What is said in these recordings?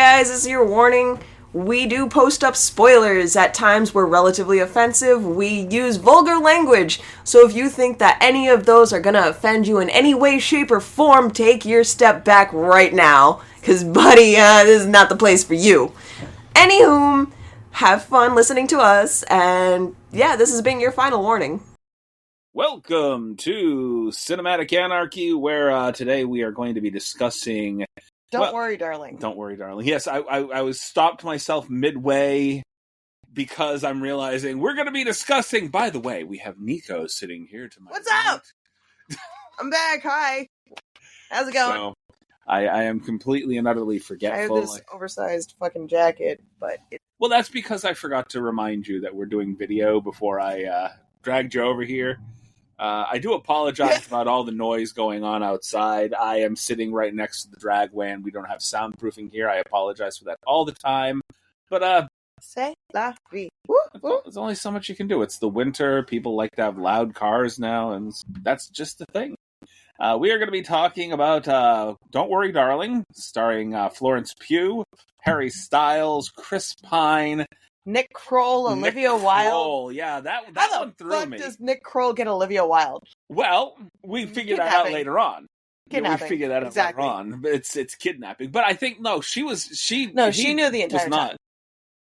guys, this is your warning. We do post up spoilers. At times we're relatively offensive. We use vulgar language. So if you think that any of those are gonna offend you in any way, shape, or form, take your step back right now. Because, buddy, this is not the place for you. Anywho, have fun listening to us. And yeah, this has been your final warning. Welcome to Cinematic Anarchy, where today we are going to be discussing... Don't worry, darling. Don't worry, darling. Yes, I was stopped myself midway because I'm realizing we're going to be discussing... By the way, we have Nico sitting here to my What's right. up? I'm back. Hi. How's it going? So, I am completely and utterly forgetful. I have this oversized fucking jacket, but... Well, that's because I forgot to remind you that we're doing video before I dragged you over here. I do apologize about all the noise going on outside. I am sitting right next to the dragway, and we don't have soundproofing here. I apologize for that all the time. But, C'est la vie. There's only so much you can do. It's the winter. People like to have loud cars now, and that's just the thing. We are going to be talking about Don't Worry, Darling, starring Florence Pugh, Harry Styles, Chris Pine... Nick Kroll, Olivia Wilde. Kroll. Yeah, that one threw me. How the fuck does Nick Kroll get Olivia Wilde? Well, we figured that out later on. Kidnapping. We figured that out later on. But it's kidnapping. But I think she knew the entire time. Not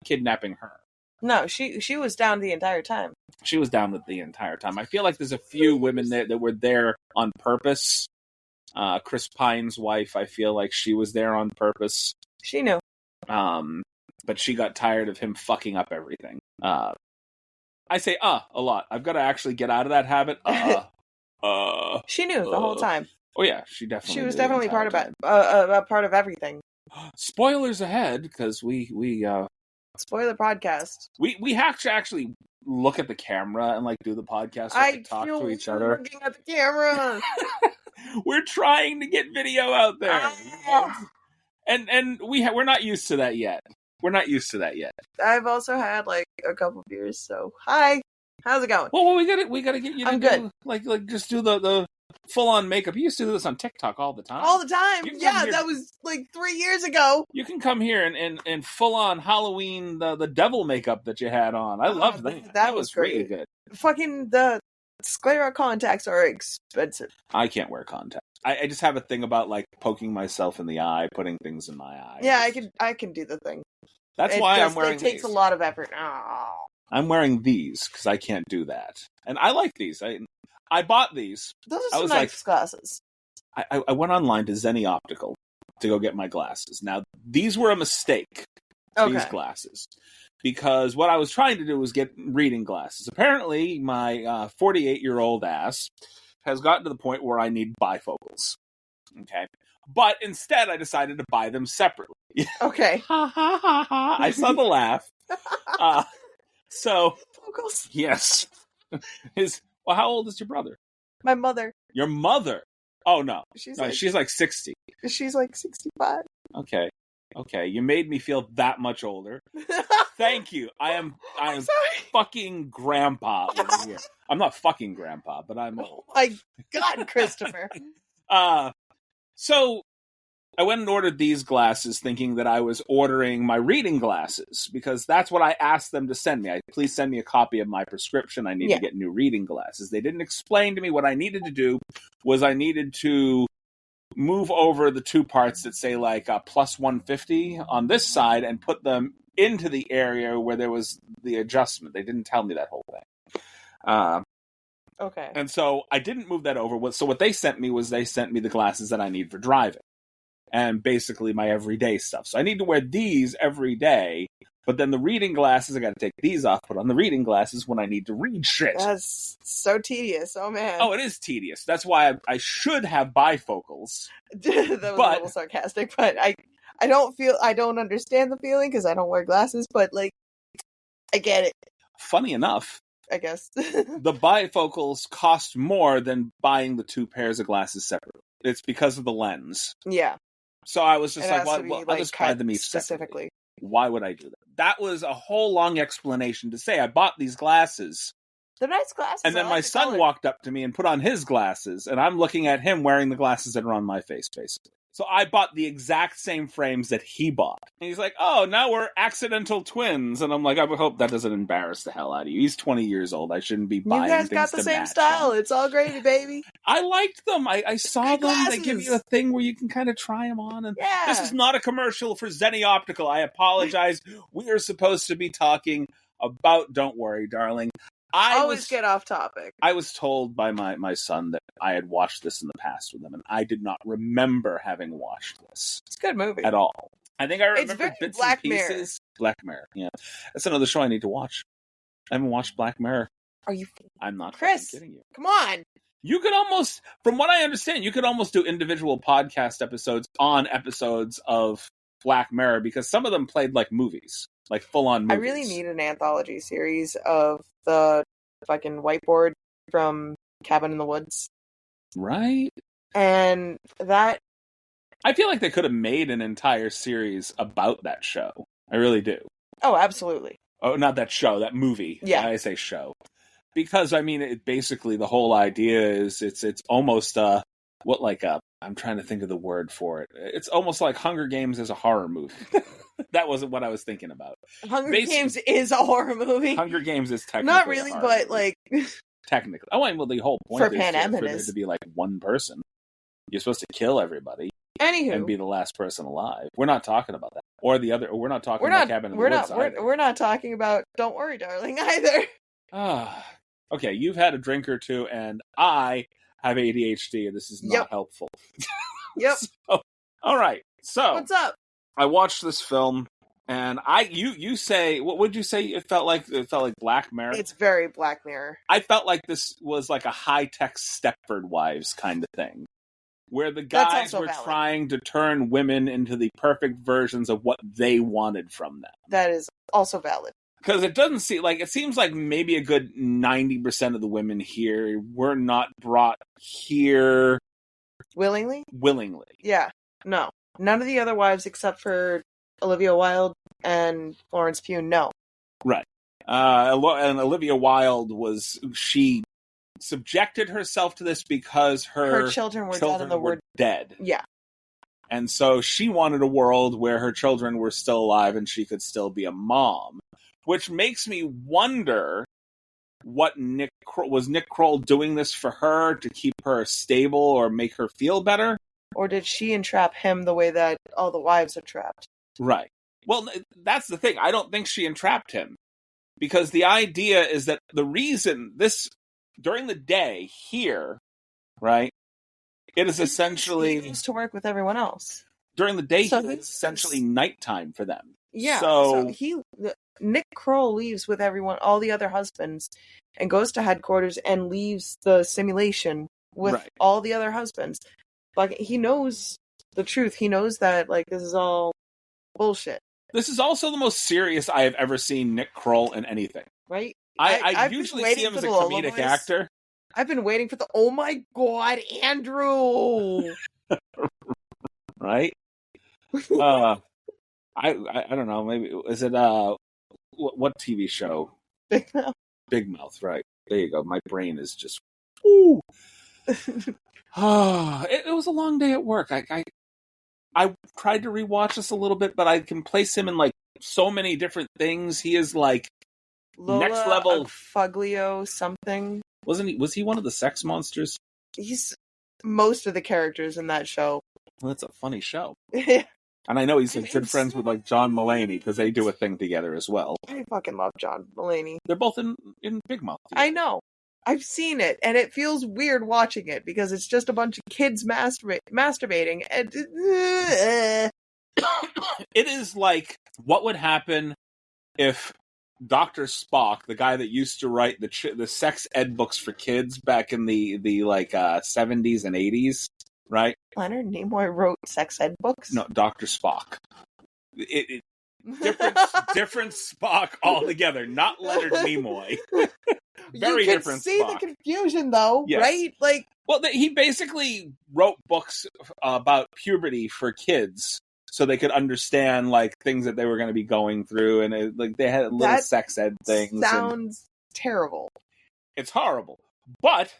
kidnapping her. No, she was down the entire time. She was down with the entire time. I feel like there's a few women that were there on purpose. Chris Pine's wife, I feel like she was there on purpose. She knew. But she got tired of him fucking up everything. I say a lot. I've got to actually get out of that habit. She knew the whole time. Oh yeah, she definitely. She was definitely part of it. A part of everything. Spoilers ahead, because we spoiler podcast. We have to actually look at the camera and do the podcast. So talk to each other. Looking at the camera. We're trying to get video out there, and we're not used to that yet. We're not used to that yet. I've also had a couple beers, so hi. How's it going? Well, we gotta get you to I'm good. Just do the full on makeup. You used to do this on TikTok all the time. All the time. Yeah, that was 3 years ago. You can come here and full on Halloween the devil makeup that you had on. I loved that. That was really good. Fucking the sclera contacts are expensive. I can't wear contacts. I just have a thing about poking myself in the eye, putting things in my eye. Yeah, I can do the thing. That's why I'm wearing these. It takes a lot of effort. Oh. I'm wearing these because I can't do that. And I like these. I bought these. Those are some nice glasses. I went online to Zenni Optical to go get my glasses. Now, these were a mistake, these glasses. Because what I was trying to do was get reading glasses. Apparently, my 48-year-old ass has gotten to the point where I need bifocals. Okay? But instead, I decided to buy them separately. Okay. Ha ha ha ha. I saw the laugh. So, Focals. Yes. Well, how old is your brother? My mother. Your mother? Oh, no. She's 60. She's 65. Okay. You made me feel that much older. Thank you. I am fucking grandpa over here. I'm not fucking grandpa, but I'm old. Oh my God, Christopher. So I went and ordered these glasses thinking that I was ordering my reading glasses because that's what I asked them to send me. Please send me a copy of my prescription. I need to get new reading glasses. They didn't explain to me what I needed to do was I needed to move over the two parts that say plus 150 on this side and put them into the area where there was the adjustment. They didn't tell me that whole thing. Okay. And so I didn't move that over. So what they sent me was they sent me the glasses that I need for driving. And basically my everyday stuff. So I need to wear these every day. But then the reading glasses, I got to take these off, put on the reading glasses when I need to read shit. That's so tedious. Oh, man. Oh, it is tedious. That's why I should have bifocals. That was a little sarcastic, but I don't understand the feeling because I don't wear glasses, but I get it. Funny enough, I guess. The bifocals cost more than buying the two pairs of glasses separately. It's because of the lens. Yeah. So I was just I'll just buy them each specifically. Why would I do that? That was a whole long explanation to say I bought these glasses. They're nice glasses. And then my son walked up to me and put on his glasses, and I'm looking at him wearing the glasses that are on my face, basically. So I bought the exact same frames that he bought. And he's like, oh, now we're accidental twins. And I'm like, I would hope that doesn't embarrass the hell out of you. He's 20 years old. I shouldn't be buying things to match. You guys got the same style. It's all gravy, baby. I liked them. I saw them. Glasses. They give you a thing where you can kind of try them on. And yeah. This is not a commercial for Zenny Optical. I apologize. We are supposed to be talking about Don't Worry, Darling. Always get off topic. I was told by my son that I had watched this in the past with him, and I did not remember having watched this. It's a good movie. At all. I think I remember bits Black and pieces. Mirror. Black Mirror, yeah. That's another show I need to watch. I haven't watched Black Mirror. Are you... I'm not Chris, kidding you. Come on! You could almost, from what I understand, you could almost do individual podcast episodes on episodes of Black Mirror, because some of them played like movies. Like full-on movies. I really need an anthology series of the fucking whiteboard from Cabin in the Woods. Right? And that... I feel like they could have made an entire series about that show. I really do. Oh, absolutely. Oh, not that show, that movie. Yeah. I say show. Because, I mean, it basically, the whole idea is, it's almost, I'm trying to think of the word for it. It's almost like Hunger Games as a horror movie. That wasn't what I was thinking about. Hunger Games is a horror movie. Hunger Games is technically not really, but movie. Technically. Oh, well, the whole point for is for there to be like one person. You're supposed to kill everybody. Anywho. And be the last person alive. We're not talking about that. Or the other. We're not talking about Cabin in the Woods either. We're not talking about Don't Worry, Darling either. Okay, you've had a drink or two, and I have ADHD, and this is not helpful. Yep. So, all right. So what's up? I watched this film, and you say, what would you say it felt like? It felt like Black Mirror. It's very Black Mirror. I felt like this was like a high-tech Stepford Wives kind of thing, where the guys were trying to turn women into the perfect versions of what they wanted from them. That is also valid. Because it seems like maybe a good 90% of the women here were not brought here willingly. Yeah. No. None of the other wives except for Olivia Wilde and Florence Pugh, no. Right. And Olivia Wilde she subjected herself to this because her children were dead. Yeah. And so she wanted a world where her children were still alive and she could still be a mom. Which makes me wonder what was Nick Kroll doing this for her to keep her stable or make her feel better? Or did she entrap him the way that all the wives are trapped? Right. Well, that's the thing. I don't think she entrapped him. Because the idea is that the reason during the day here, right, it is essentially... He used to work with everyone else. During the day, it's essentially nighttime for them. Yeah, so Nick Kroll leaves with all the other husbands, and goes to headquarters and leaves the simulation with all the other husbands. Like, he knows the truth. He knows that, like, this is all bullshit. This is also the most serious I have ever seen Nick Kroll in anything. Right? I usually see him as a comedic actor. I've been waiting for oh my god, Andrew! Right? I don't know, maybe, is it, what TV show? Big Mouth. Big Mouth, right. There you go. My brain is just, woo! It was a long day at work. I tried to rewatch this a little bit, but I can place him in, like, so many different things. He is, like, Lola next level. Fuglio something. Was he one of the sex monsters? He's most of the characters in that show. Well, that's a funny show. And I know he's good friends with, like, John Mulaney, because they do a thing together as well. I fucking love John Mulaney. They're both in Big Mouth together. I know. I've seen it, and it feels weird watching it, because it's just a bunch of kids masturbating, and... It is like, what would happen if Dr. Spock, the guy that used to write the sex ed books for kids back in the 70s and 80s, right? Leonard Nimoy wrote sex ed books? No, Dr. Spock. Different Spock altogether, not Leonard Nimoy. Very different Spock. You can see the confusion, though, yes. Right? Like, well, he basically wrote books about puberty for kids, so they could understand, like, things that they were going to be going through, and they had little sex ed things. Sounds terrible. It's horrible, but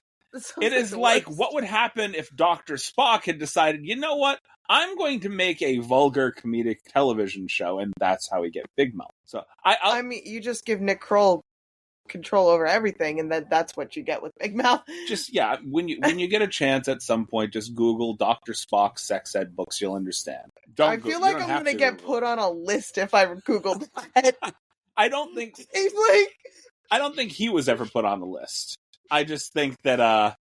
It is like, what would happen if Dr. Spock had decided, you know what? I'm going to make a vulgar comedic television show, and that's how we get Big Mouth. So I mean, you just give Nick Kroll control over everything, and that's what you get with Big Mouth. Just, yeah, when you get a chance at some point, just Google Dr. Spock sex ed books, you'll understand. I feel like I'm going to get put on a list if I Google that. I don't think... He's like... I don't think he was ever put on the list. I just think that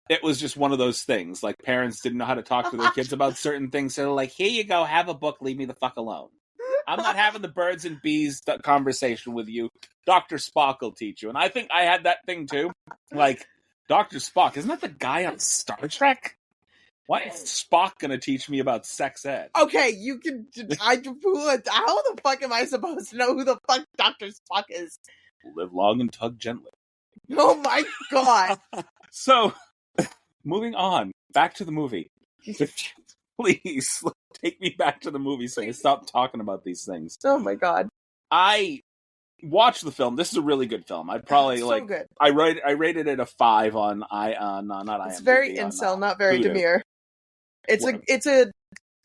it was just one of those things. Like, parents didn't know how to talk to their kids about certain things, so they're like, here you go, have a book, leave me the fuck alone. I'm not having the birds and bees conversation with you. Dr. Spock will teach you. And I think I had that thing too. Like, Dr. Spock, isn't that the guy on Star Trek? Why is Spock going to teach me about sex ed? Okay, you can... how the fuck am I supposed to know who the fuck Dr. Spock is? Live long and tug gently. Oh my god. So, moving on. Back to the movie. Please, take me back to the movie so I stop talking about these things. Oh my god. I watched the film. This is a really good film. I'd probably good. I rated it a 5 on not IMDb. It's very incel, not very demure. It's a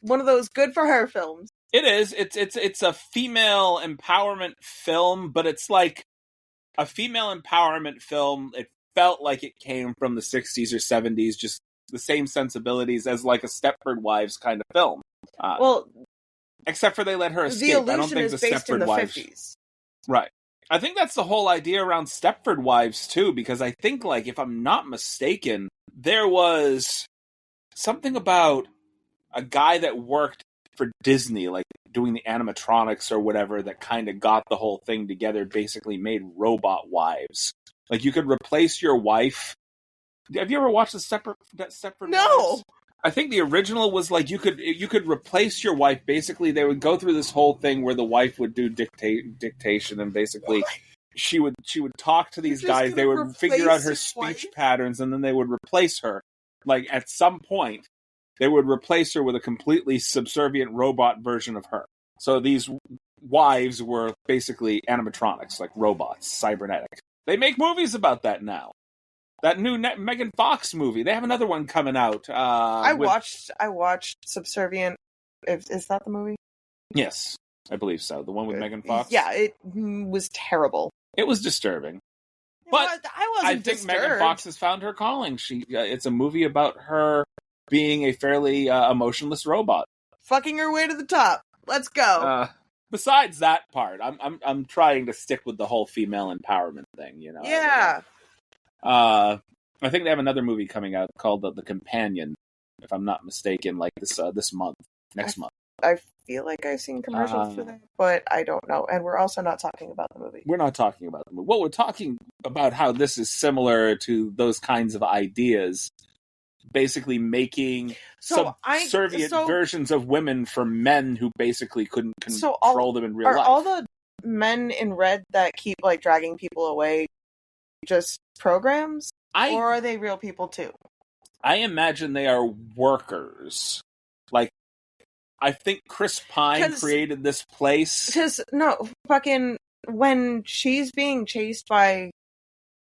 one of those good for her films. It is. It's a female empowerment film, but it's like a female empowerment film. It felt like it came from the 60s or 70s, just the same sensibilities as like a Stepford Wives kind of film. Except for they let her escape. The Illusion I don't think is the based Stepford in the Wives 50s. Right. I think that's the whole idea around Stepford Wives too, because I think, like, if I'm not mistaken, there was something about a guy that worked for Disney, like doing the animatronics or whatever, that kind of got the whole thing together, basically made robot wives. Like, you could replace your wife. Have you ever watched the Stepford Wives? I think the original was like you could replace your wife. Basically, they would go through this whole thing where the wife would do dictation, and basically she would talk to these guys. They would figure out her speech patterns, and then they would replace her. Like, at some point, they would replace her with a completely subservient robot version of her. So these wives were basically animatronics, like robots, cybernetic. They make movies about that now. That new Megan Fox movie. They have another one coming out. I watched Subservient. Is that the movie? Yes, I believe so. The one with Megan Fox? Yeah, it was terrible. It was disturbing. But I think Megan Fox has found her calling. It's a movie about her being a fairly emotionless robot. Fucking her way to the top. Let's go. Besides that part, I'm trying to stick with the whole female empowerment thing, you know? Yeah. I think they have another movie coming out called The Companion, if I'm not mistaken, like this month, next month. I feel like I've seen commercials for that, but I don't know. And we're also not talking about the movie. We're not talking about the movie. Well, we're talking about how this is similar to those kinds of ideas, basically making subservient versions of women for men who basically couldn't control them in real life. Are all the men in red that keep like dragging people away just programs? Or are they real people too? I imagine they are workers. Like, I think Chris Pine created this place. Fucking when she's being chased by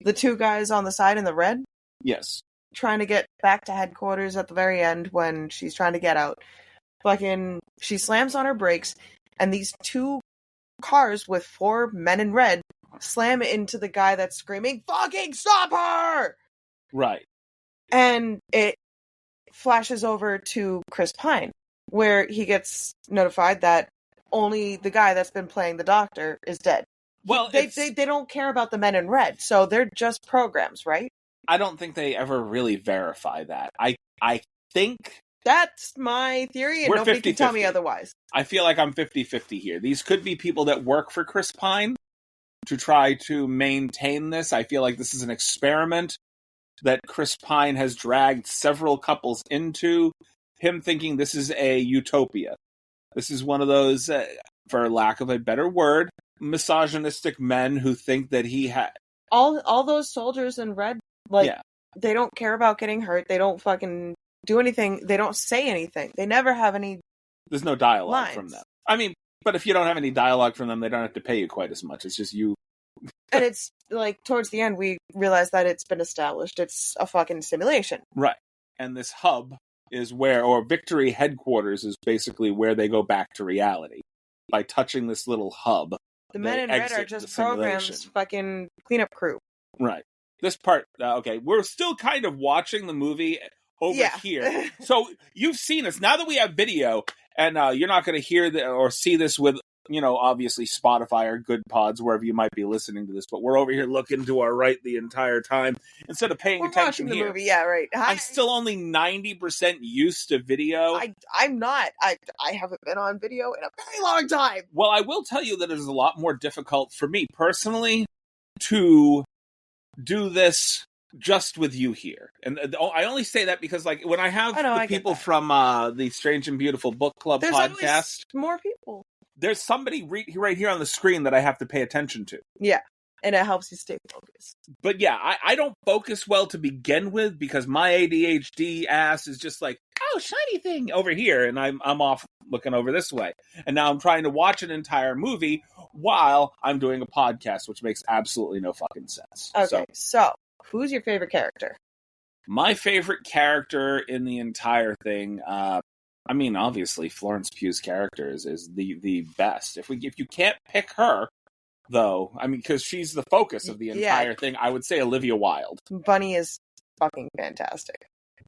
the two guys on the side in the red. Yes. Trying to get back to headquarters at the very end when she's trying to get out. Fucking, she slams on her brakes, and these two cars with 4 men in red slam into the guy that's screaming, "Fucking stop her!" Right. And it flashes over to Chris Pine, where he gets notified that only the guy that's been playing the doctor is dead. Well, they don't care about the men in red, so they're just programs, right? I don't think they ever really verify that. I think... That's my theory, and we're nobody 50-50. can tell me otherwise. I feel like I'm 50-50 here. These could be people that work for Chris Pine to try to maintain this. I feel like this is an experiment that Chris Pine has dragged several couples into, him thinking this is a utopia. This is one of those, for lack of a better word, misogynistic men who think that he had... All those soldiers in red, they don't care about getting hurt. They don't fucking do anything. They don't say anything. They never have any... There's no dialogue lines from them. I mean, but if you don't have any dialogue from them, they don't have to pay you quite as much. It's just you And it's, like, towards the end, we realize that it's been established. It's a fucking simulation. Right. And this hub is where, or Victory headquarters is basically where they go back to reality. By touching this little hub. The men in red are just programs fucking cleanup crew. Right. This part, okay, we're still kind of watching the movie over here. So you've seen us. Now that we have video, and you're not going to hear or see this with, obviously Spotify or Good Pods, wherever you might be listening to this, but we're over here looking to our right the entire time instead of paying attention watching here. The movie, yeah, right. Hi. I'm still only 90% used to video. I'm not. I haven't been on video in a very long time. Well, I will tell you that it is a lot more difficult for me personally to do this just with you here. And I only say that because, like, when I have the people from the Strange and Beautiful Book Club podcast, more people. There's somebody right here on the screen that I have to pay attention to. Yeah, and it helps you stay focused. But yeah, I don't focus well to begin with because my ADHD ass is just like, oh, shiny thing over here, and I'm off looking over this way. And now I'm trying to watch an entire movie while I'm doing a podcast, which makes absolutely no fucking sense. Okay, so who's your favorite character? My favorite character in the entire thing, obviously Florence Pugh's character is the best. If you can't pick her, though, because she's the focus of the entire thing, I would say Olivia Wilde. Bunny is fucking fantastic.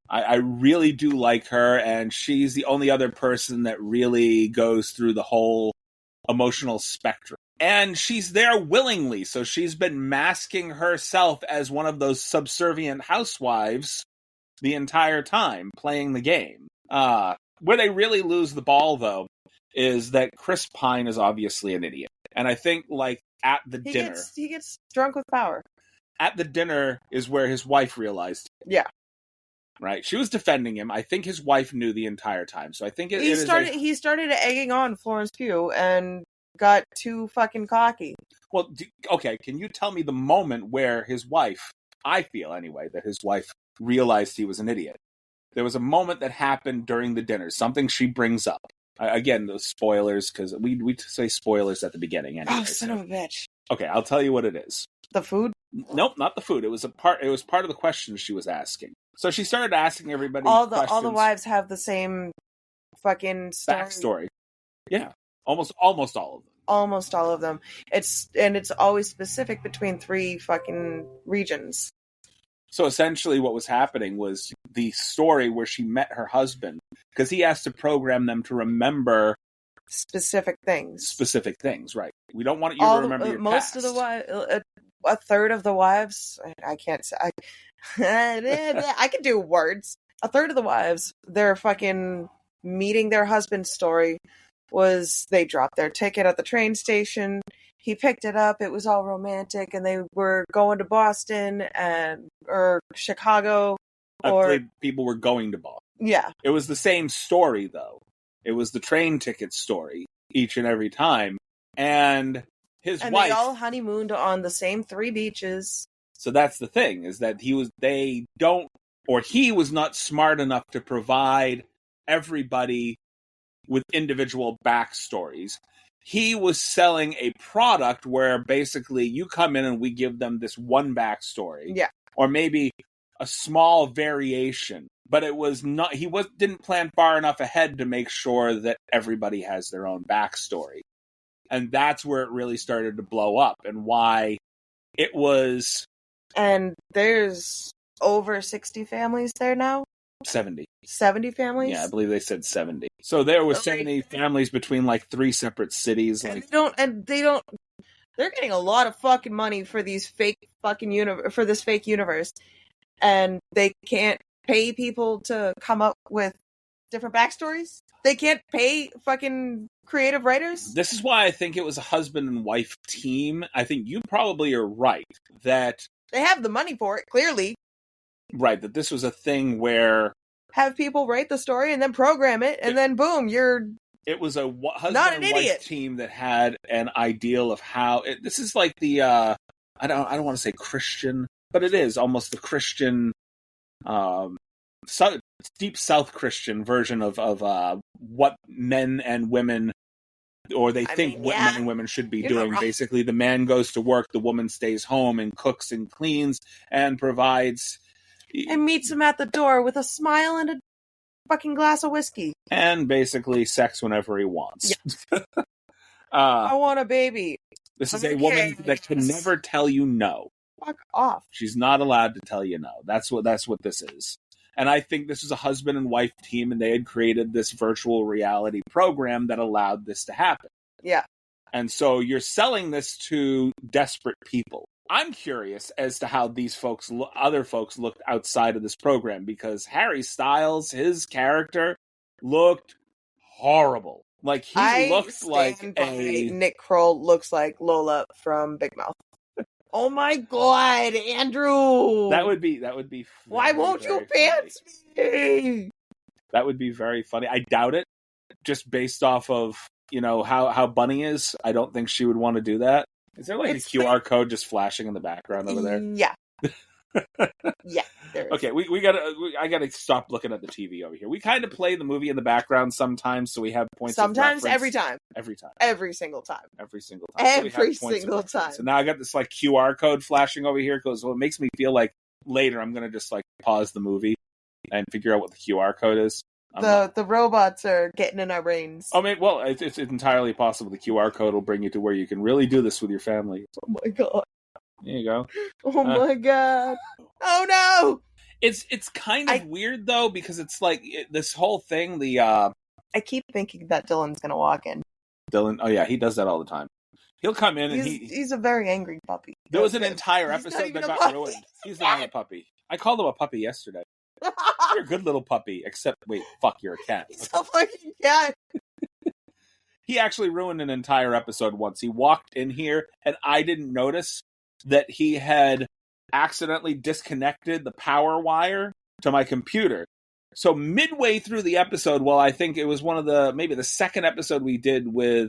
I really do like her, and she's the only other person that really goes through the whole emotional spectrum. And she's there willingly, so she's been masking herself as one of those subservient housewives the entire time, playing the game. Where they really lose the ball, though, is that Chris Pine is obviously an idiot. And I think, like, at the dinner... He gets drunk with power. At the dinner is where his wife realized it. Yeah. Right? She was defending him. I think his wife knew the entire time. So I think he started egging on Florence Pugh and got too fucking cocky. Well, okay, can you tell me the moment where his wife, I feel anyway, that his wife realized he was an idiot? There was a moment that happened during the dinner, something she brings up. Again, those spoilers, because we say spoilers at the beginning anyway. Oh, son of a bitch. Okay, I'll tell you what it is. The food? Nope, not the food. It was part of the questions she was asking. So she started asking everybody questions. All the wives have the same fucking backstory. Yeah, almost all of them. Almost all of them. It's always specific between 3 fucking regions. So essentially what was happening was the story where she met her husband, because he has to program them to remember specific things, right? We don't want you to remember your most past. Of the wives, a third of the wives, I can't say, I can do words. A third of the wives, their fucking meeting their husband's story was they dropped their ticket at the train station. He picked it up. It was all romantic, and they were going to Boston or Chicago. I believe people were going to Boston. Yeah. It was the same story, though. It was the train ticket story each and every time. And his wife... they all honeymooned on the same 3 beaches. So that's the thing, is that he was not smart enough to provide everybody with individual backstories. He was selling a product where basically you come in and we give them this one backstory. Yeah. Or maybe a small variation. But it was not, didn't plan far enough ahead to make sure that everybody has their own backstory. And that's where it really started to blow up, and why it was... And there's over 60 families there now? 70. 70 families? Yeah, I believe they said 70. So there were 70 families between like 3 separate cities. They're getting a lot of fucking money for these fake fucking for this fake universe. And they can't pay people to come up with different backstories? They can't pay fucking creative writers? This is why I think it was a husband and wife team. I think you probably are right that... They have the money for it, clearly. Right, that this was a thing where... Have people write the story and then program it, and then boom, you're... It was a husband and wife team that had an ideal of how... this is like the... I don't want to say Christian, but it is almost the Christian... deep South Christian version of what men and women or they think what men and women should be doing. Basically, the man goes to work, the woman stays home and cooks and cleans and provides. And meets him at the door with a smile and a fucking glass of whiskey. And basically sex whenever he wants. Yeah. I want a baby. This is a woman that can never tell you no. Fuck off. She's not allowed to tell you no. That's what this is. And I think this was a husband and wife team, and they had created this virtual reality program that allowed this to happen. Yeah. And so you're selling this to desperate people. I'm curious as to how these other folks looked outside of this program, because Harry Styles, his character, looked horrible. Like, he looked like Nick Kroll looks like Lola from Big Mouth. Oh my God, Andrew! That would be. Why won't you pants me? That would be very funny. I doubt it, just based off of how Bunny is. I don't think she would want to do that. Is there a QR code just flashing in the background over there? Yeah. Yeah. There is. Okay, I gotta stop looking at the TV over here. We kind of play the movie in the background sometimes, so we have points. Sometimes, of every time. Every single time. So now I got this QR code flashing over here, because it makes me feel like later I'm gonna just pause the movie and figure out what the QR code is. The robots are getting in our brains. I mean, well, it's entirely possible the QR code will bring you to where you can really do this with your family. Oh my God. There you go. Oh my God. Oh no! It's kind of weird though, because it's this whole thing. I keep thinking that Dylan's gonna walk in. Dylan, oh yeah, he does that all the time. He'll come in and he's a very angry puppy. There was an entire episode that got ruined. He's not a puppy. I called him a puppy yesterday. You're a good little puppy, except you're a cat. He's a fucking cat. He actually ruined an entire episode once. He walked in here and I didn't notice that he had accidentally disconnected the power wire to my computer. So midway through the episode, I think it was maybe the second episode we did with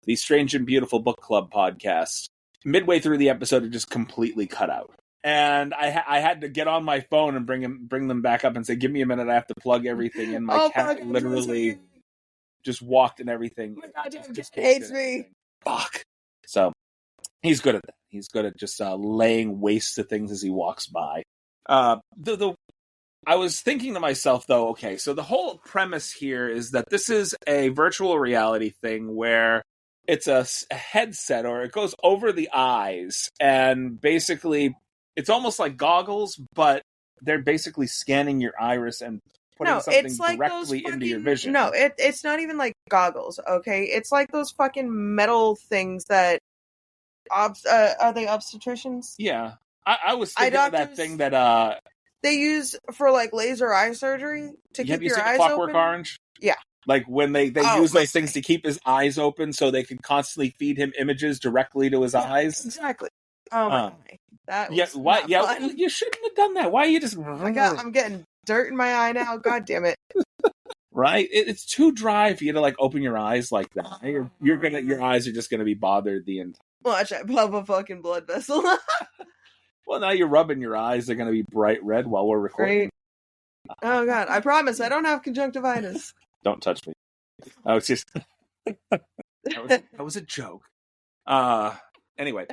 the Strange and Beautiful Book Club podcast, midway through the episode, it just completely cut out. And I had to get on my phone and bring them back up and say, give me a minute, I have to plug everything in. My cat literally just walked and everything. My God, just hates me. Fuck. So he's good at that. He's good at just laying waste to things as he walks by. I was thinking to myself, though, okay, so the whole premise here is that this is a virtual reality thing where it's a headset, or it goes over the eyes, and basically it's almost like goggles, but they're basically scanning your iris and putting something directly into your vision. No, it's not even like goggles, okay? It's like those fucking metal things that are they obstetricians? Yeah. I was thinking of that thing that they use for laser eye surgery to keep your eyes open. Have you seen Clockwork Orange? Yeah. When they use those things to keep his eyes open so they can constantly feed him images directly to his eyes. Exactly. Oh my God. That was fun. You shouldn't have done that. Why are you just... I'm getting dirt in my eye now. God damn it. Right? It's too dry for you to open your eyes like that. Your eyes are just gonna be bothered the entire... Watch, I pop a fucking blood vessel. Well, now you're rubbing your eyes. They're gonna be bright red while we're recording. Great. Oh God, I promise I don't have conjunctivitis. Don't touch me. Oh, it's just... that was a joke. Anyway.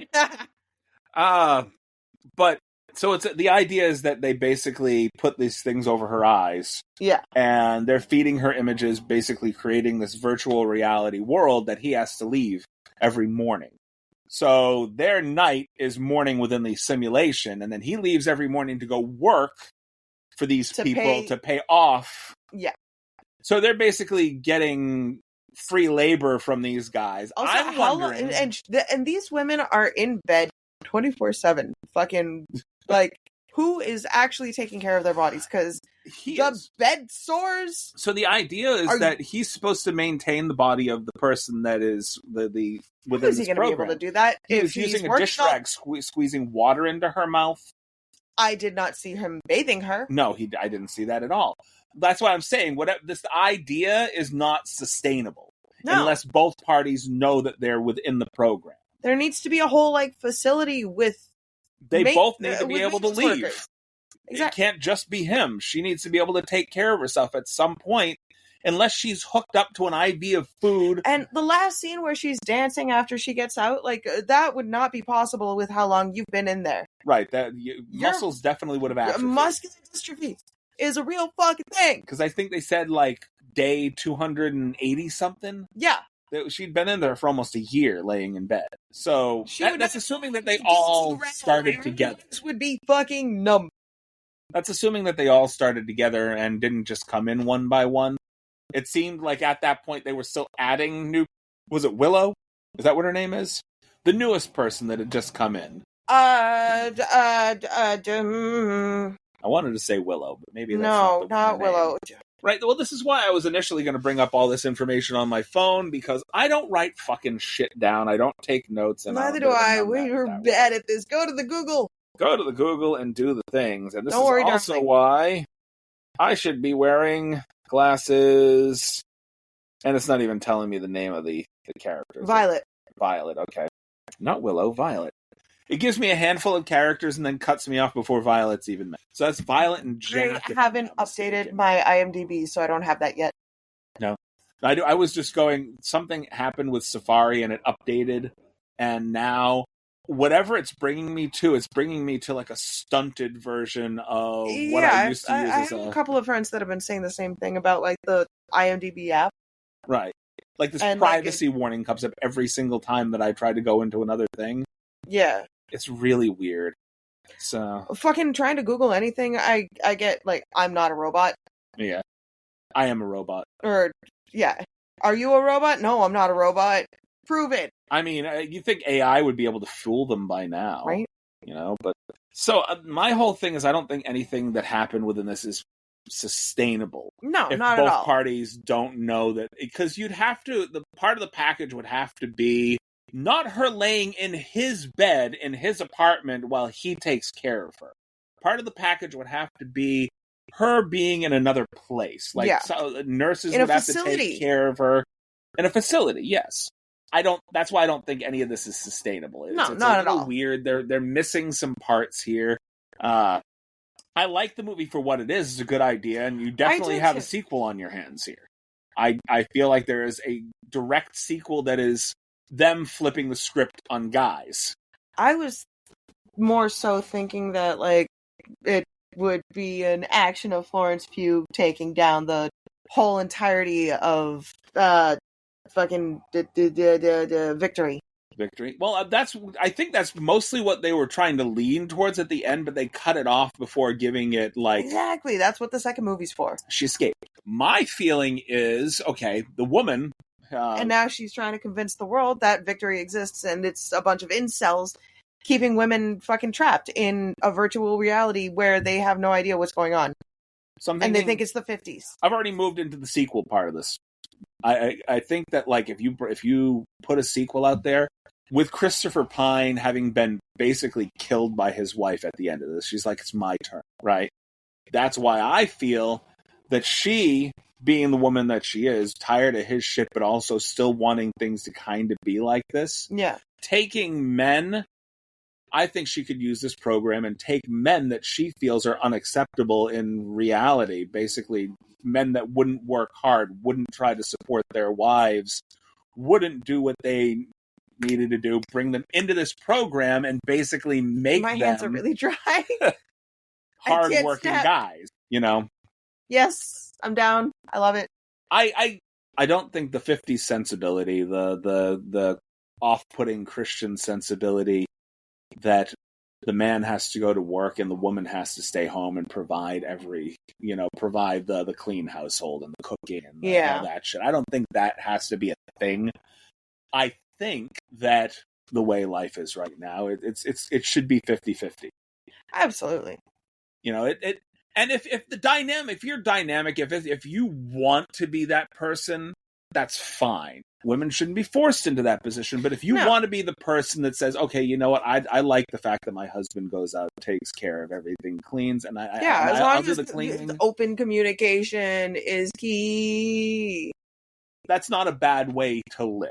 But so the idea is that they basically put these things over her eyes. Yeah. And they're feeding her images, basically creating this virtual reality world that he has to leave every morning. So their night is morning within the simulation, and then he leaves every morning to go work for these people to pay off. Yeah. So they're basically getting free labor from these guys. Also, I'm wondering... And these women are in bed 24/7. Fucking, who is actually taking care of their bodies? Because the bed sores. So the idea is that he's supposed to maintain the body of the person that is within this program. How is he going to be able to do that? He was using a dish rag, squeezing water into her mouth. I did not see him bathing her. No, I didn't see that at all. That's why I'm saying this idea is not sustainable unless both parties know that they're within the program. There needs to be a whole facility with. They both need to be able to leave. Workers. Exactly. It can't just be him. She needs to be able to take care of herself at some point unless she's hooked up to an IV of food. And the last scene where she's dancing after she gets out, like, that would not be possible with how long you've been in there. Right, muscles definitely would have atrophied. Muscular dystrophy is a real fucking thing. Because I think they said, like, day 280 something. Yeah. She'd been in there for almost a year laying in bed. So that's assuming that they all started together. This would be fucking numb. That's assuming that they all started together and didn't just come in one by one. It seemed like at that point they were still adding new... Was it Willow? Is that what her name is? The newest person that had just come in. I wanted to say Willow, but maybe that's not Willow. Right, well, this is why I was initially going to bring up all this information on my phone, because I don't write fucking shit down. I don't take notes. And neither do I. We're bad at this. Go to the Google. Go to the Google and do the things. And this Don't worry, is also darling. why I should be wearing glasses. And it's not even telling me the name of the character. Violet. Violet, okay. Not Willow, Violet. It gives me a handful of characters and then cuts me off before Violet's even met. So that's Violet and Jack. I haven't updated my IMDb, so I don't have that yet. No. I was just going, something happened with Safari and it updated, and now whatever it's bringing me to, it's bringing me to like a stunted version of what I used to use I as have a couple of friends that have been saying the same thing about like the IMDb app. Right. Like this And, privacy warning comes up every single time that I try to go into another thing. Yeah. It's really weird. So fucking trying to Google anything, I get like, I'm not a robot. yeah, I am a robot. Or yeah, are you a robot? No, I'm not a robot. Prove it. I mean, you think AI would be able to fool them by now, right? You know, but so my whole thing is, I don't think anything that happened within this is sustainable. No, if not both at all. parties don't know that, because you'd have to. The part of the package would have to be. Not her laying in his bed in his apartment while he takes care of her. Part of the package would have to be her being in another place. Like nurses would have to take care of her in a facility. Yes. That's why I don't think any of this is sustainable. It's not at all. Weird. They're missing some parts here. I like the movie for what it is. It's a good idea, and you definitely have a sequel on your hands here. I feel like there is a direct sequel that is them flipping the script on guys. I was more so thinking that like it would be an action of Florence Pugh taking down the whole entirety of fucking Victory. Victory. Well, I think that's mostly what they were trying to lean towards at the end, but they cut it off before giving it like... Exactly, that's what the second movie's for. She escaped. My feeling is, okay, the woman... and now she's trying to convince the world that Victory exists, and it's a bunch of incels keeping women fucking trapped in a virtual reality where they have no idea what's going on. And they think it's the 50s. I've already moved into the sequel part of this. I think that like if you put a sequel out there with Christopher Pine having been basically killed by his wife at the end of this, she's like, it's my turn, right? That's why I feel that she, being the woman that she is, tired of his shit, but also still wanting things to kind of be like this. Yeah. Taking men, I think she could use this program and take men that she feels are unacceptable in reality. Basically, men that wouldn't work hard, wouldn't try to support their wives, wouldn't do what they needed to do, bring them into this program and basically make My hands are really dry. hard-working guys, you know? Yes, I'm down. I love it. I don't think the 50s sensibility, the off-putting Christian sensibility that the man has to go to work and the woman has to stay home and provide provide the clean household and the cooking and all that shit. I don't think that has to be a thing. I think that the way life is right now, it should be 50-50. Absolutely. You know, and if you're dynamic, if you want to be that person, that's fine. Women shouldn't be forced into that position. But if you want to be the person that says, okay, you know what, I like the fact that my husband goes out, takes care of everything, cleans, and I'll do the cleaning. Open communication is key. That's not a bad way to live,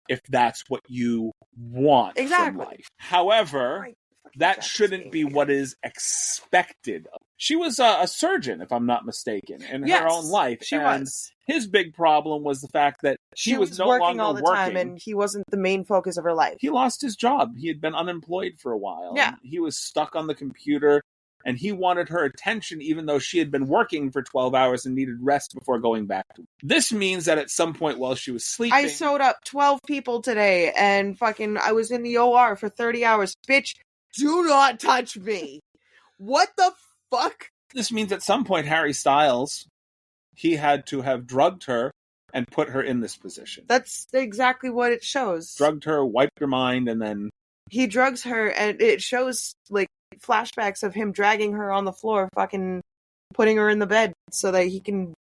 if that's what you want from life. However, that shouldn't be what is expected. She was a surgeon, if I'm not mistaken, in her own life. She was. His big problem was the fact that she was no working longer all the time, and he wasn't the main focus of her life. He lost his job. He had been unemployed for a while. Yeah. He was stuck on the computer, and he wanted her attention even though she had been working for 12 hours and needed rest before going back to work. This means that at some point while she was sleeping... I sewed up 12 people today, and I was in the OR for 30 hours. Bitch, do not touch me. What the fuck? This means at some point Harry Styles, he had to have drugged her and put her in this position. That's exactly what it shows. Drugged her, wiped her mind, and then... He drugs her, and it shows, flashbacks of him dragging her on the floor, fucking putting her in the bed so that he can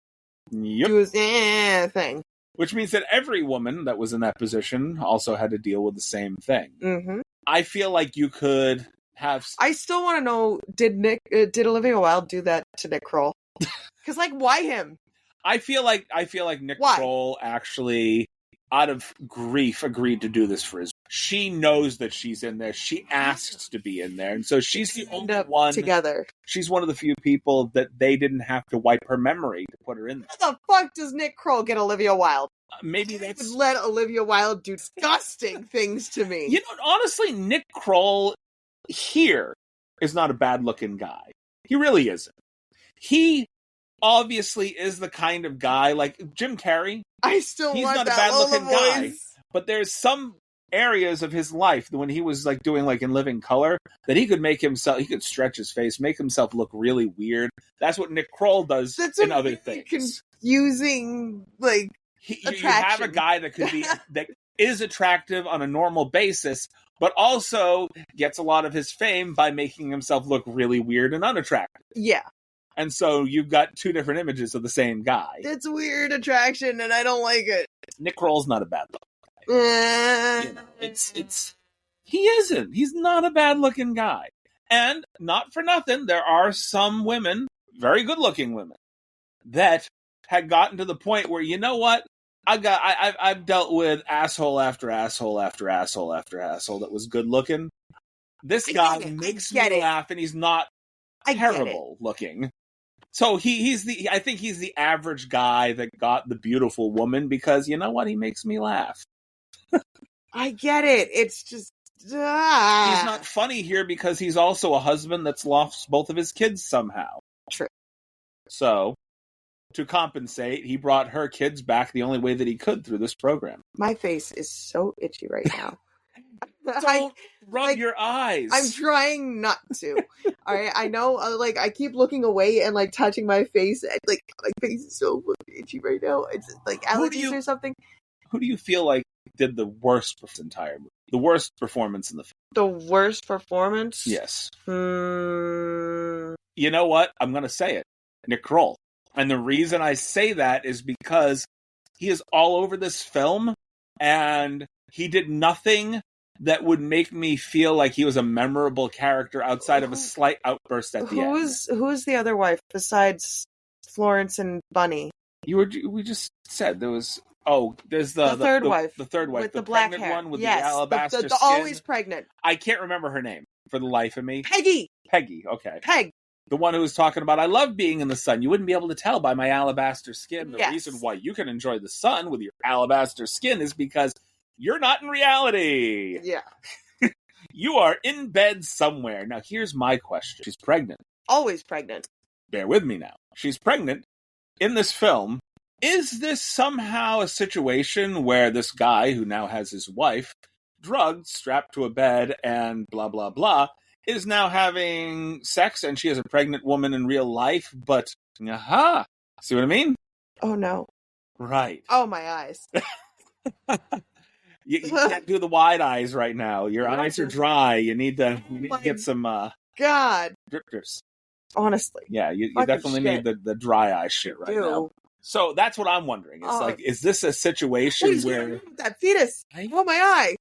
do his thing. Which means that every woman that was in that position also had to deal with the same thing. Mm-hmm. I feel like you could have... I still want to know, did Olivia Wilde do that to Nick Kroll? Because, why him? I feel like Nick Kroll actually, out of grief, agreed to do this for his. She knows that she's in there. She asked to be in there, and so she's the only one together. She's one of the few people that they didn't have to wipe her memory to put her in there. How the fuck does Nick Kroll get Olivia Wilde? Maybe that's would let Olivia Wilde do disgusting things to me. You know, honestly, Nick Kroll here is not a bad-looking guy. He really isn't. He obviously is the kind of guy like Jim Carrey. I still he's want not that a bad-looking guy, voice. but there's some areas of his life when he was doing In Living Color that he could stretch his face, make himself look really weird. That's what Nick Kroll does in other things. Confusing, you have a guy that could be that is attractive on a normal basis, but also gets a lot of his fame by making himself look really weird and unattractive. Yeah. And so you've got two different images of the same guy. It's weird attraction, and I don't like it. Nick Kroll's not a bad looking guy. He isn't. He's not a bad looking guy. And not for nothing, there are some women, very good looking women, that had gotten to the point where, you know what? I've dealt with asshole after asshole after asshole after asshole that was good looking. This guy makes me laugh, and he's not terrible looking. So I think he's the average guy that got the beautiful woman because, you know what? He makes me laugh. I get it. It's just... He's not funny here because he's also a husband that's lost both of his kids somehow. True. So, to compensate, he brought her kids back the only way that he could through this program. My face is so itchy right now. Don't rub your eyes. I'm trying not to. All right, I know. I keep looking away and touching my face. My face is so itchy right now. It's allergies or something. Who do you feel like did the worst entire movie? The worst performance in the film. The worst performance? Yes. You know what? I'm going to say it. Nick Kroll. And the reason I say that is because he is all over this film, and he did nothing that would make me feel like he was a memorable character outside of a slight outburst at the end. Who's the other wife besides Florence and Bunny? We just said there was... Oh, there's the third wife. The third wife. With the black hair. One with the alabaster skin. Always pregnant. I can't remember her name for the life of me. Peggy, okay. Peg. The one who was talking about, I love being in the sun. You wouldn't be able to tell by my alabaster skin. The reason why you can enjoy the sun with your alabaster skin is because you're not in reality. Yeah. You are in bed somewhere. Now, here's my question. She's pregnant. Always pregnant. Bear with me now. She's pregnant in this film. Is this somehow a situation where this guy, who now has his wife, drugged, strapped to a bed, and blah, blah, blah, is now having sex, and she is a pregnant woman in real life, but, aha! See what I mean? Oh, no. Right. Oh, my eyes. You can't do the wide eyes right now. Your eyes are dry. You need to get some... God. Drip drips. Honestly. Yeah, you definitely need the dry eye shit right now. So that's what I'm wondering. It's is this a situation where... That fetus! Oh, my eye!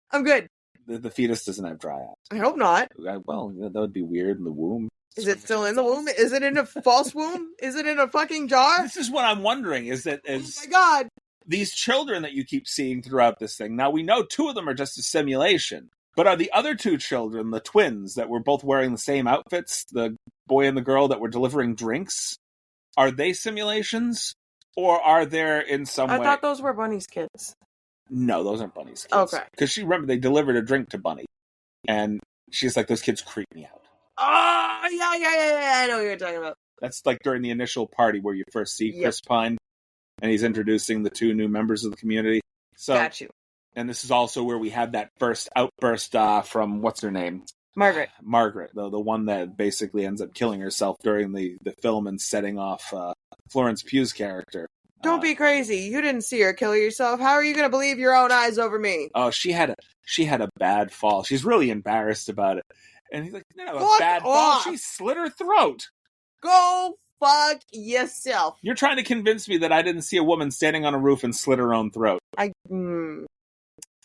I'm good. The fetus doesn't have dry eyes. I hope not. Well, that would be weird in the womb. Is it still in the womb? Is it in a false womb? Is it in a fucking jar? This is what I'm wondering. Oh my God! These children that you keep seeing throughout this thing, now we know 2 of them are just a simulation, but are the other 2 children, the twins that were both wearing the same outfits, the boy and the girl that were delivering drinks, are they simulations? Or are there in some way... I thought those were Bunny's kids. No, those aren't Bunny's kids. Okay. Because remember, they delivered a drink to Bunny. And she's like, those kids creep me out. Oh, yeah. I know what you're talking about. That's like during the initial party where you first see Chris Pine. And he's introducing the 2 new members of the community. So, got you. And this is also where we had that first outburst from, what's her name? Margaret, the one that basically ends up killing herself during the film and setting off Florence Pugh's character. Don't be crazy. You didn't see her kill herself. How are you going to believe your own eyes over me? Oh, she had a bad fall. She's really embarrassed about it. And he's like, no, Fuck a bad off. fall. She slit her throat. Go fuck yourself. You're trying to convince me that I didn't see a woman standing on a roof and slit her own throat. I'm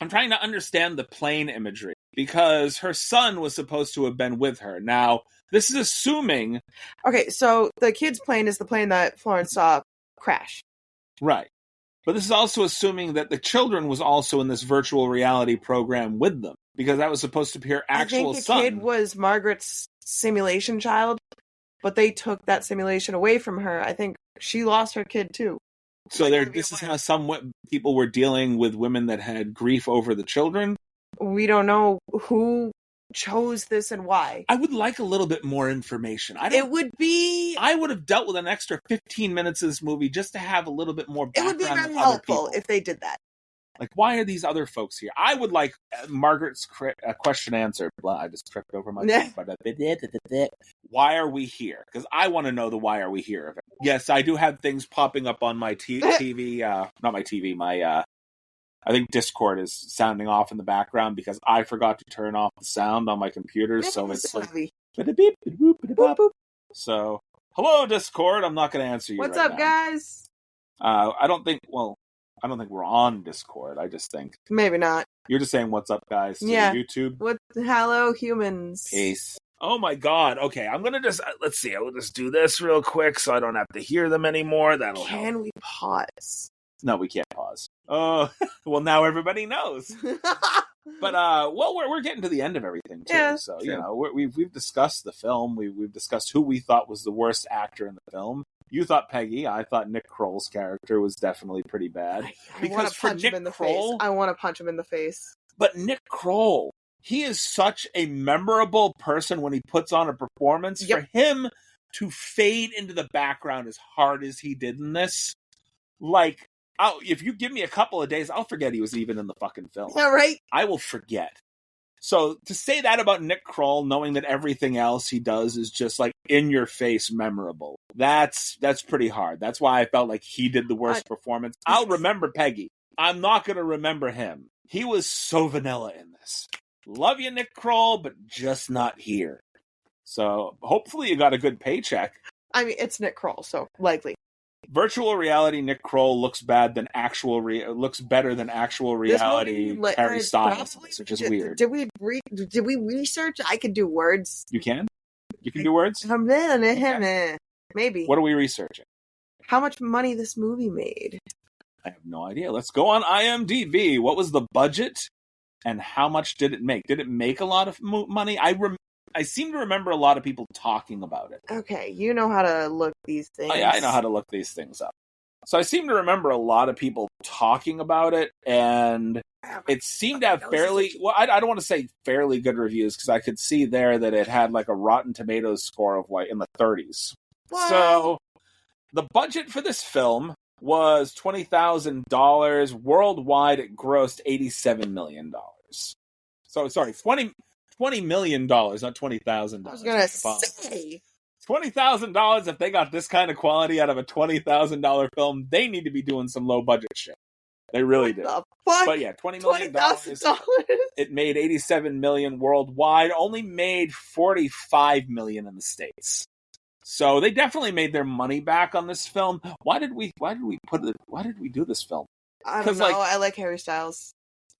trying to understand the plane imagery, because her son was supposed to have been with her. Now, this is assuming... Okay, so the kid's plane is the plane that Florence saw crash. Right. But this is also assuming that the children was also in this virtual reality program with them, because that was supposed to be her actual son. I think the kid was Margaret's simulation child, but they took that simulation away from her. I think she lost her kid, too. So this is how some people were dealing with women that had grief over the children? We don't know who chose this and why. I would like a little bit more information. I would have dealt with an extra 15 minutes of this movie just to have a little bit more background. It would be very helpful if they did that. Like, why are these other folks here? I would like Margaret's question answered. Blah, I just tripped over my... Why are we here? Because I want to know the why are we here of it. Yes, I do have things popping up on my TV. Not my TV, my... I think Discord is sounding off in the background because I forgot to turn off the sound on my computer. So it's like... So, hello, Discord. I'm not going to answer you What's right up, now. guys? I don't think we're on Discord. I just think. Maybe not. You're just saying what's up, guys, to YouTube? Hello, humans. Peace. Oh my god. Okay, I'm going to just... let's see. I will just do this real quick so I don't have to hear them anymore. That'll help. Can we pause? No, we can't pause. Oh, well, now everybody knows. But, we're getting to the end of everything, too. Yeah, so, true. We've discussed the film. We've discussed who we thought was the worst actor in the film. You thought Peggy. I thought Nick Kroll's character was definitely pretty bad. I want to punch him in the face. I want to punch him in the face. But Nick Kroll, he is such a memorable person when he puts on a performance. Yep. For him to fade into the background as hard as he did in this, like... if you give me a couple of days, I'll forget he was even in the fucking film. Yeah, right? I will forget. So to say that about Nick Kroll, knowing that everything else he does is just like in your face memorable, that's pretty hard. That's why I felt like he did the worst performance. I'll remember Peggy. I'm not going to remember him. He was so vanilla in this. Love you, Nick Kroll, but just not here. So hopefully you got a good paycheck. I mean, it's Nick Kroll, so likely. Virtual reality Nick Kroll looks better than actual reality Harry Styles, which is weird. Did we research? I could do words. You can? You can do words? Okay. Maybe. What are we researching? How much money this movie made? I have no idea. Let's go on IMDb. What was the budget and how much did it make? Did it make a lot of money? I seem to remember a lot of people talking about it. Okay, you know how to look these things. I know how to look these things up. So I seem to remember a lot of people talking about it, and it seemed to have fairly... Well, I don't want to say fairly good reviews, because I could see there that it had like a Rotten Tomatoes score of like in the 30s. What? So the budget for this film was $20,000. Worldwide, it grossed $87 million. So, sorry, $20 million, not $20,000. I was going to say... $20,000, if they got this kind of quality out of a $20,000 film, they need to be doing some low-budget shit. They really do. The fuck? But yeah, $20 million. It made $87 million worldwide, only made $45 million in the States. So they definitely made their money back on this film. Why did we do this film? I don't know. I like Harry Styles.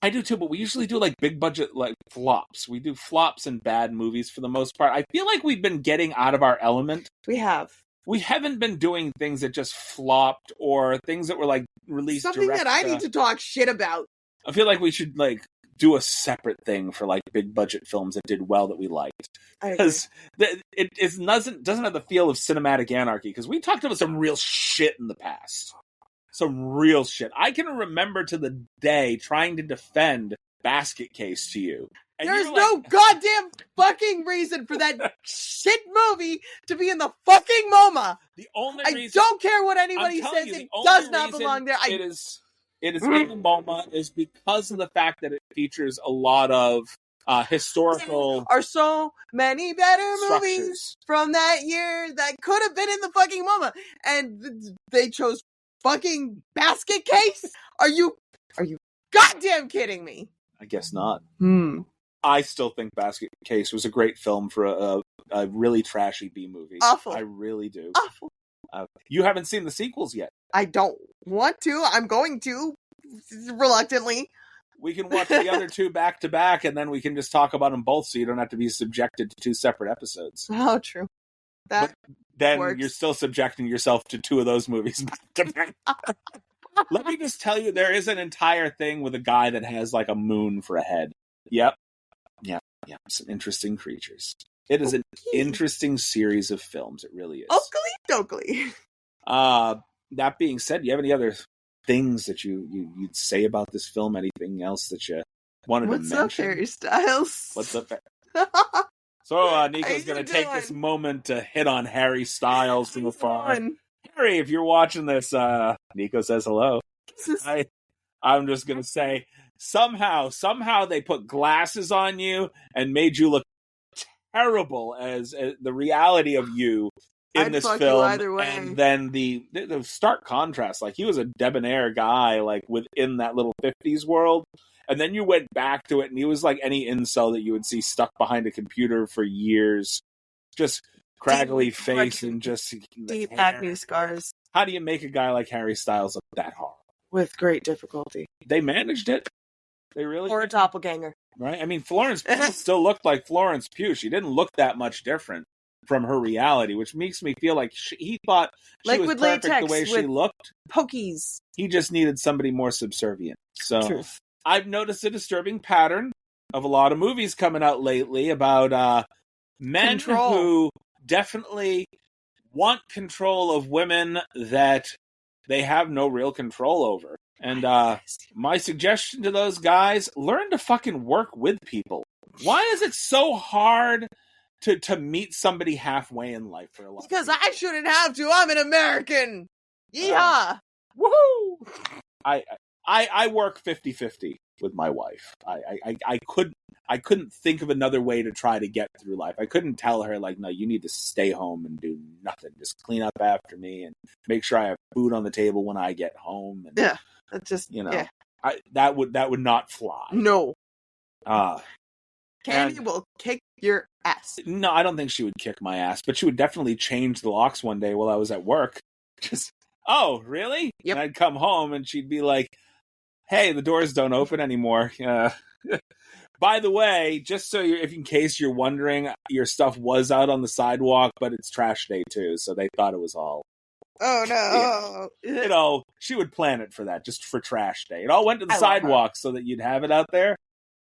I do too, but we usually do like big budget like flops. We do flops and bad movies for the most part. I feel like we've been getting out of our element. We have. We haven't been doing things that just flopped or things that were like released something that I need to talk shit about. I feel like we should like do a separate thing for like big budget films that did well that we liked. Because it doesn't have the feel of cinematic anarchy, because we talked about some real shit in the past. some real shit. I can remember to the day trying to defend Basket Case to you. And There's no goddamn fucking reason for that shit movie to be in the fucking MoMA. The only I reason, don't care what anybody says, it does not belong there. It is in the MoMA is because of the fact that it features a lot of historical. There are so many better structures. Movies from that year that could have been in the fucking MoMA, and they chose fucking Basket Case. Are you goddamn kidding me? I guess not. I still think Basket Case was a great film for a really trashy B movie. Awful. I really do. Awful. You haven't seen the sequels yet. I don't want to. I'm going to, reluctantly. We can watch the other two back to back, and then we can just talk about them both, so you don't have to be subjected to two separate episodes. Oh, true. That then works. You're still subjecting yourself to two of those movies back to back. Let me just tell you, there is an entire thing with a guy that has like a moon for a head. Yep. Some interesting creatures. It is an interesting series of films. It really is. Oakley That being said, do you have any other things that you'd say about this film? Anything else that you wanted to mention? What's up, Harry Styles? What's up? So Nico's going to take this moment to hit on Harry Styles from afar. Harry, if you're watching this, Nico says hello. I'm just going to say, somehow they put glasses on you and made you look terrible as the reality of you in this film. Either way. And then the stark contrast, like he was a debonair guy, like within that little 50s world. And then you went back to it and he was like any incel that you would see stuck behind a computer for years. Just craggly face and just deep acne scars. How do you make a guy like Harry Styles look that hard? With great difficulty. They managed it. They really Or a doppelganger. Right? I mean, Florence Pugh still looked like Florence Pugh. She didn't look that much different from her reality, which makes me feel like he thought she was perfect the way she looked. Pokies. He just needed somebody more subservient. So Truth. I've noticed a disturbing pattern of a lot of movies coming out lately about men who definitely want control of women that they have no real control over. And my suggestion to those guys, learn to fucking work with people. Why is it so hard to meet somebody halfway in life for a lot? Because I shouldn't have to. I'm an American. Yeehaw. Woohoo! I work 50-50 with my wife. I couldn't think of another way to try to get through life. I couldn't tell her, like, no, you need to stay home and do nothing. Just clean up after me and make sure I have food on the table when I get home. And, yeah. That's just, yeah. That would not fly. No. Candy will kick your ass. No, I don't think she would kick my ass, but she would definitely change the locks one day while I was at work. Just, oh, really? Yep. And I'd come home and she'd be like, hey, the doors don't open anymore. By the way, just so in case you're wondering, your stuff was out on the sidewalk, but it's trash day too, so they thought it was all. Oh no! Yeah. She would plan it for that, just for trash day. It all went to the sidewalk so that you'd have it out there.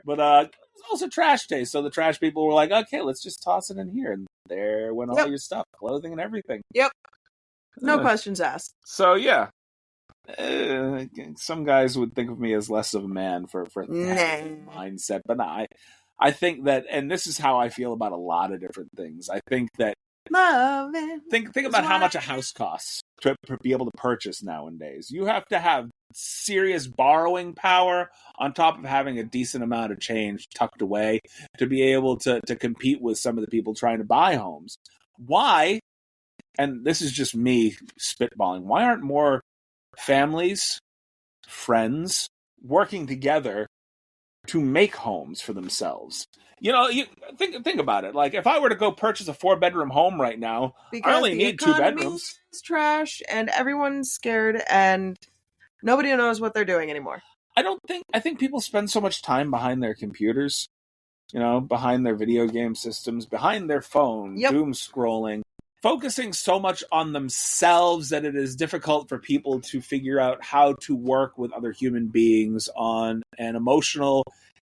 But it was also trash day, so the trash people were like, "Okay, let's just toss it in here." And there went all your stuff, clothing and everything. Yep. No questions asked. So yeah. Some guys would think of me as less of a man for that mindset, but I think that, and this is how I feel about a lot of different things. I think that think about how much a house costs to be able to purchase nowadays. You have to have serious borrowing power on top of having a decent amount of change tucked away to be able to compete with some of the people trying to buy homes. Why? And this is just me spitballing. Why aren't more families, friends, working together to make homes for themselves? You think about it. Like, if I were to go purchase a 4-bedroom home right now, I only need 2 bedrooms. It's trash, and everyone's scared, and nobody knows what they're doing anymore. I think people spend so much time behind their computers, behind their video game systems, behind their phone, doom scrolling, focusing so much on themselves that it is difficult for people to figure out how to work with other human beings on an emotional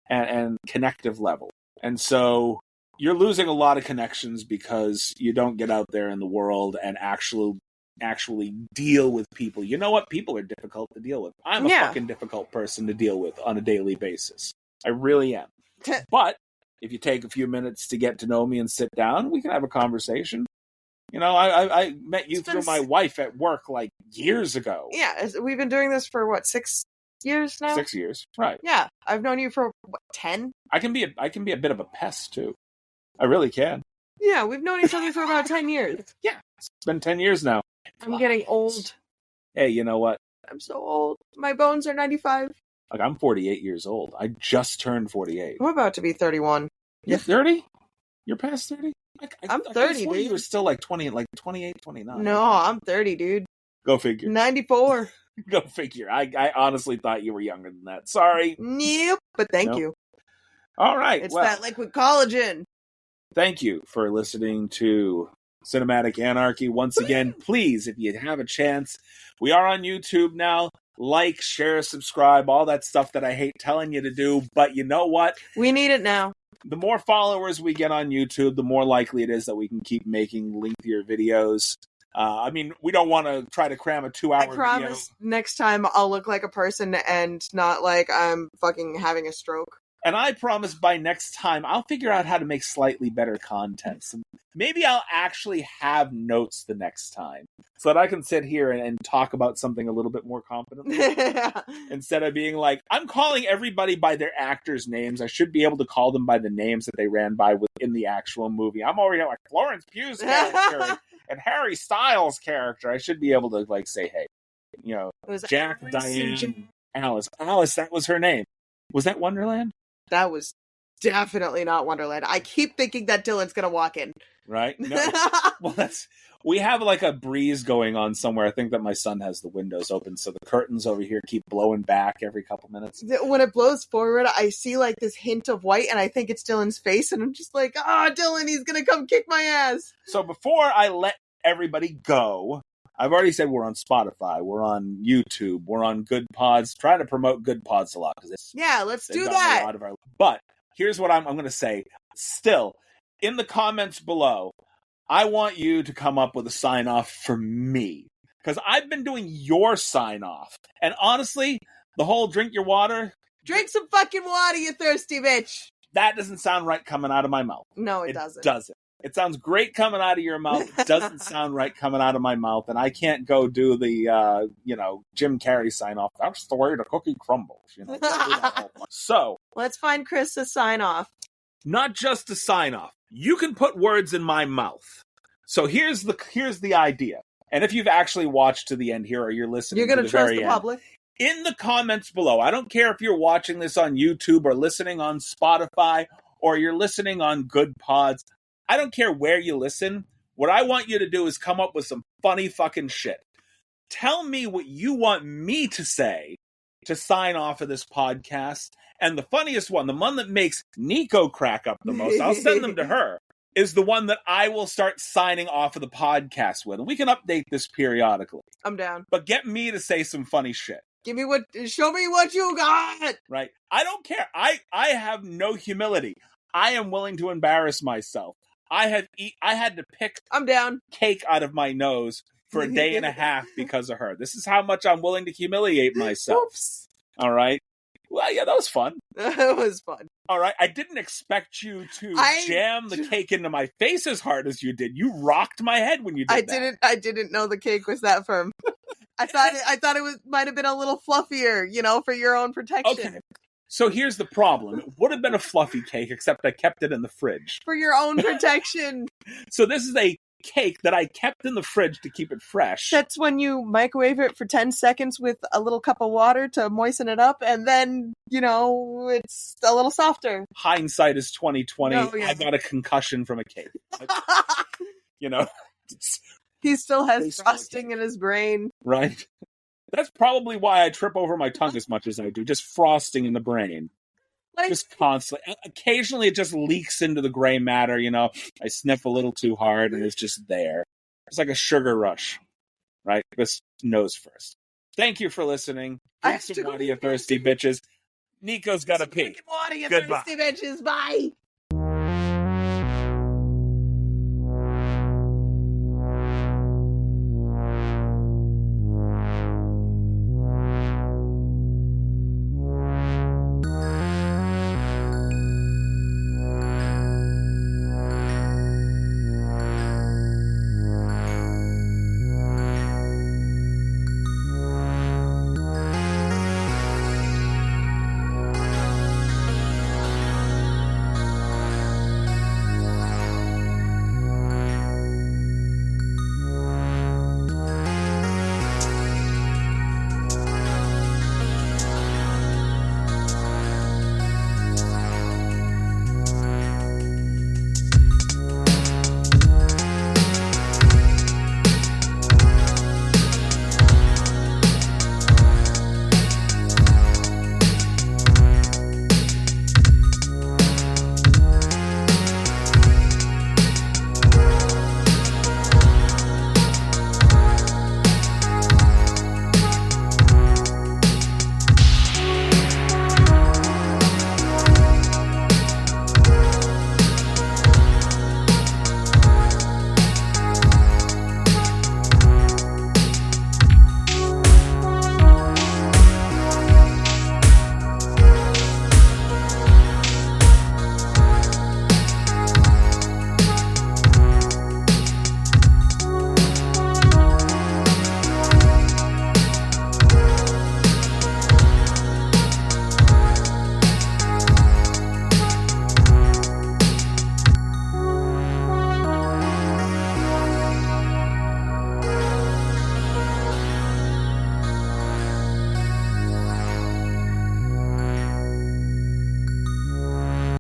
and connective level. And so you're losing a lot of connections because you don't get out there in the world and actually actually deal with people. You know what? People are difficult to deal with. I'm a fucking difficult person to deal with on a daily basis. I really am. But if you take a few minutes to get to know me and sit down, we can have a conversation. You know, I met you through my wife at work like years ago. Yeah, we've been doing this for what, 6 years now? 6 years, right? Yeah, I've known you for what, 10. I can be a bit of a pest too. I really can. Yeah, we've known each other for about 10 years. Yeah, it's been 10 years now. I'm getting old. Hey, you know what? I'm so old. My bones are 95. Like, I'm 48 years old. I just turned 48. I'm about to be 31. You're 30? You're past 30? I'm 30, dude. You were still like 20, like 28, 29. No, I'm 30, dude. Go figure. 94. Go figure. I honestly thought you were younger than that. Sorry. Nope. But thank you. All right. It's that liquid collagen. Thank you for listening to Cinematic Anarchy. Once again, please, if you have a chance, we are on YouTube now. Like, share, subscribe, all that stuff that I hate telling you to do. But you know what? We need it now. The more followers we get on YouTube, the more likely it is that we can keep making lengthier videos. I mean, we don't want to try to cram a 2-hour video. I promise next time I'll look like a person and not like I'm fucking having a stroke. And I promise by next time, I'll figure out how to make slightly better content. So maybe I'll actually have notes the next time so that I can sit here and talk about something a little bit more confidently. Instead of being like, I'm calling everybody by their actors' names. I should be able to call them by the names that they ran by in the actual movie. I'm already like Florence Pugh's character and Harry Styles' character. I should be able to like say, hey, you know, Jack, Diane, Alice. Alice, that was her name. Was that Wonderland? That was definitely not Wonderland. I keep thinking that Dylan's gonna walk in. Right? No. Well, we have like a breeze going on somewhere. I think that my son has the windows open, so the curtains over here keep blowing back every couple minutes. When it blows forward, I see like this hint of white, and I think it's Dylan's face, and I'm just like, Dylan, he's gonna come kick my ass. So before I let everybody go, I've already said we're on Spotify, we're on YouTube, we're on Good Pods. Trying to promote Good Pods a lot because let's do that. But here's what I'm going to say. Still, in the comments below, I want you to come up with a sign off for me because I've been doing your sign off, and honestly, the whole drink your water. Drink some fucking water, you thirsty bitch. That doesn't sound right coming out of my mouth. No, it doesn't. It sounds great coming out of your mouth. It doesn't sound right coming out of my mouth. And I can't go do the, Jim Carrey sign off. That's the way the cookie crumbles. You know? So let's find Chris a sign off. Not just a sign off. You can put words in my mouth. So here's the idea. And if you've actually watched to the end here or you're listening, you're going to trust the public. In the comments below, I don't care if you're watching this on YouTube or listening on Spotify or you're listening on Good Pods. I don't care where you listen. What I want you to do is come up with some funny fucking shit. Tell me what you want me to say to sign off of this podcast. And the funniest one, the one that makes Nico crack up the most, I'll send them to her, is the one that I will start signing off of the podcast with. And we can update this periodically. I'm down. But get me to say some funny shit. Show me what you got. Right. I don't care. I have no humility. I am willing to embarrass myself. I had to pick I'm down. Cake out of my nose for a day and a half because of her. This is how much I'm willing to humiliate myself. Oops. All right. Well, yeah, that was fun. That was fun. All right. I didn't expect you to jam the cake into my face as hard as you did. You rocked my head when you did that. I didn't know the cake was that firm. I thought it might have been a little fluffier, for your own protection. Okay. So here's the problem. It would have been a fluffy cake, except I kept it in the fridge. For your own protection. So this is a cake that I kept in the fridge to keep it fresh. That's when you microwave it for 10 seconds with a little cup of water to moisten it up, and then, it's a little softer. Hindsight is 2020. Oh, yeah. I got a concussion from a cake. He still has frosting in his brain. Right? That's probably why I trip over my tongue as much as I do. Just frosting in the brain. Just constantly. Occasionally it just leaks into the gray matter, I sniff a little too hard and it's just there. It's like a sugar rush. Right? This nose first. Thank you for listening. Drink some water, you thirsty bitches. Nico's got to pee. Water, you Goodbye. thirsty bitches. Bye.